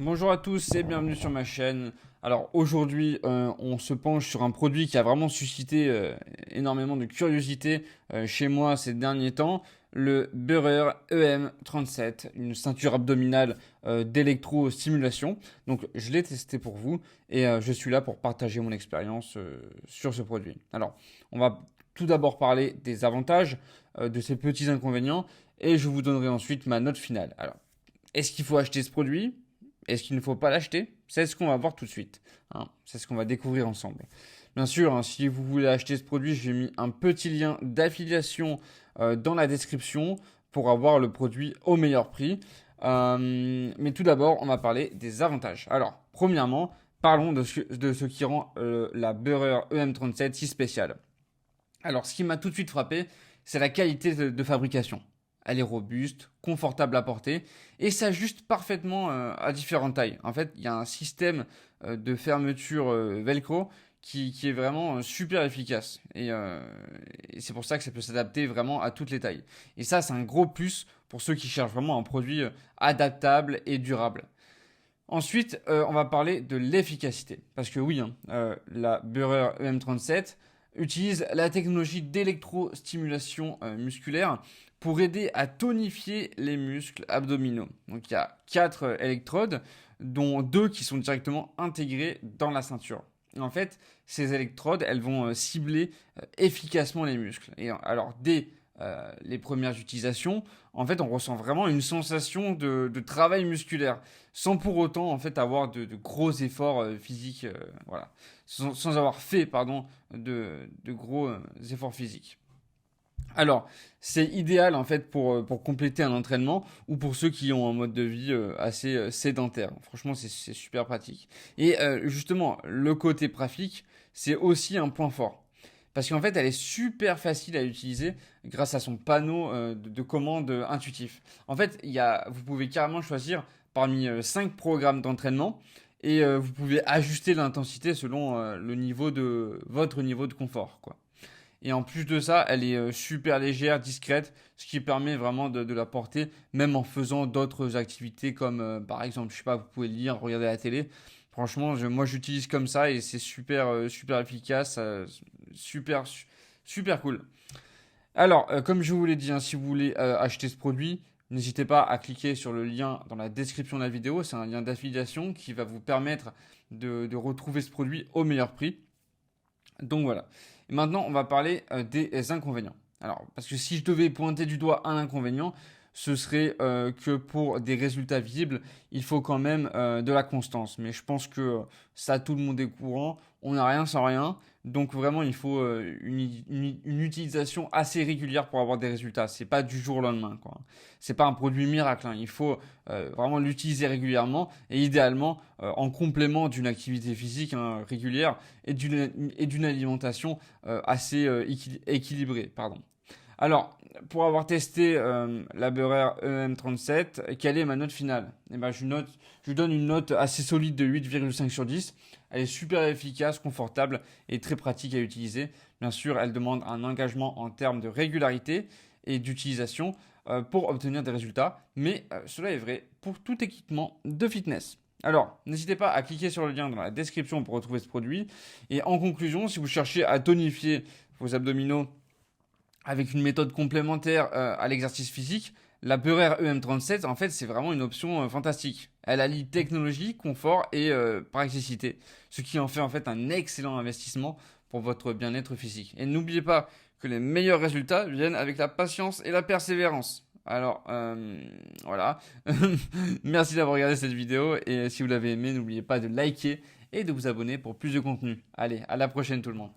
Bonjour à tous et bienvenue sur ma chaîne. Alors aujourd'hui, on se penche sur un produit qui a vraiment suscité énormément de curiosité chez moi ces derniers temps, le Burrer EM37, une ceinture abdominale d'électrostimulation. Donc je l'ai testé pour vous et je suis là pour partager mon expérience sur ce produit. Alors, on va tout d'abord parler des avantages, de ces petits inconvénients et je vous donnerai ensuite ma note finale. Alors, est-ce qu'il faut acheter ce produit? Est-ce qu'il ne faut pas l'acheter? C'est ce qu'on va voir tout de suite, hein. C'est ce qu'on va découvrir ensemble. Bien sûr, hein, si vous voulez acheter ce produit, j'ai mis un petit lien d'affiliation dans la description pour avoir le produit au meilleur prix. Mais tout d'abord, on va parler des avantages. Alors, premièrement, parlons de ce qui rend la Burrer EM37 si spéciale. Alors, ce qui m'a tout de suite frappé, c'est la qualité de fabrication. Elle est robuste, confortable à porter et s'ajuste parfaitement à différentes tailles. En fait, il y a un système de fermeture velcro qui est vraiment super efficace. Et c'est pour ça que ça peut s'adapter vraiment à toutes les tailles. Et ça, c'est un gros plus pour ceux qui cherchent vraiment un produit adaptable et durable. Ensuite, on va parler de l'efficacité. Parce que oui, hein, la Burrer EM37 utilise la technologie d'électrostimulation musculaire pour aider à tonifier les muscles abdominaux. Donc il y a 4 électrodes, dont 2 qui sont directement intégrées dans la ceinture. Et en fait, ces électrodes, elles vont cibler efficacement les muscles. Et alors, dès les premières utilisations, en fait, on ressent vraiment une sensation de travail musculaire, sans pour autant en fait avoir de gros efforts physiques, voilà, sans avoir fait pardon de gros efforts physiques. Alors, c'est idéal en fait pour compléter un entraînement ou pour ceux qui ont un mode de vie assez sédentaire. Franchement, c'est super pratique. Et justement, le côté pratique, c'est aussi un point fort. Parce qu'en fait, elle est super facile à utiliser grâce à son panneau de commande intuitif. En fait, vous pouvez carrément choisir parmi 5 programmes d'entraînement et vous pouvez ajuster l'intensité selon votre niveau de confort, quoi. Et en plus de ça, elle est super légère, discrète, ce qui permet vraiment de la porter, même en faisant d'autres activités comme par exemple, je sais pas, vous pouvez lire, regarder la télé. Franchement, moi j'utilise comme ça et c'est super efficace, super cool. Alors, comme je vous l'ai dit, hein, si vous voulez acheter ce produit, n'hésitez pas à cliquer sur le lien dans la description de la vidéo. C'est un lien d'affiliation qui va vous permettre de retrouver ce produit au meilleur prix. Donc voilà. Et maintenant, on va parler des inconvénients. Alors, parce que si je devais pointer du doigt un inconvénient, ce serait que pour des résultats visibles, il faut quand même de la constance. Mais je pense que ça, tout le monde est courant. On n'a rien sans rien. Donc vraiment, il faut une utilisation assez régulière pour avoir des résultats. C'est pas du jour au lendemain, quoi. C'est pas un produit miracle, hein. Il faut vraiment l'utiliser régulièrement et idéalement en complément d'une activité physique, hein, régulière et d'une alimentation assez équilibrée. Pardon. Alors, pour avoir testé la Burrer EM37, quelle est ma note finale? Eh ben, je lui donne une note assez solide de 8,5 sur 10. Elle est super efficace, confortable et très pratique à utiliser. Bien sûr, elle demande un engagement en termes de régularité et d'utilisation pour obtenir des résultats, mais cela est vrai pour tout équipement de fitness. Alors, n'hésitez pas à cliquer sur le lien dans la description pour retrouver ce produit. Et en conclusion, si vous cherchez à tonifier vos abdominaux avec une méthode complémentaire à l'exercice physique, la Burrer EM37, en fait, c'est vraiment une option fantastique. Elle allie technologie, confort et praticité, ce qui en fait un excellent investissement pour votre bien-être physique. Et n'oubliez pas que les meilleurs résultats viennent avec la patience et la persévérance. Alors, voilà. Merci d'avoir regardé cette vidéo et si vous l'avez aimé, n'oubliez pas de liker et de vous abonner pour plus de contenu. Allez, à la prochaine tout le monde.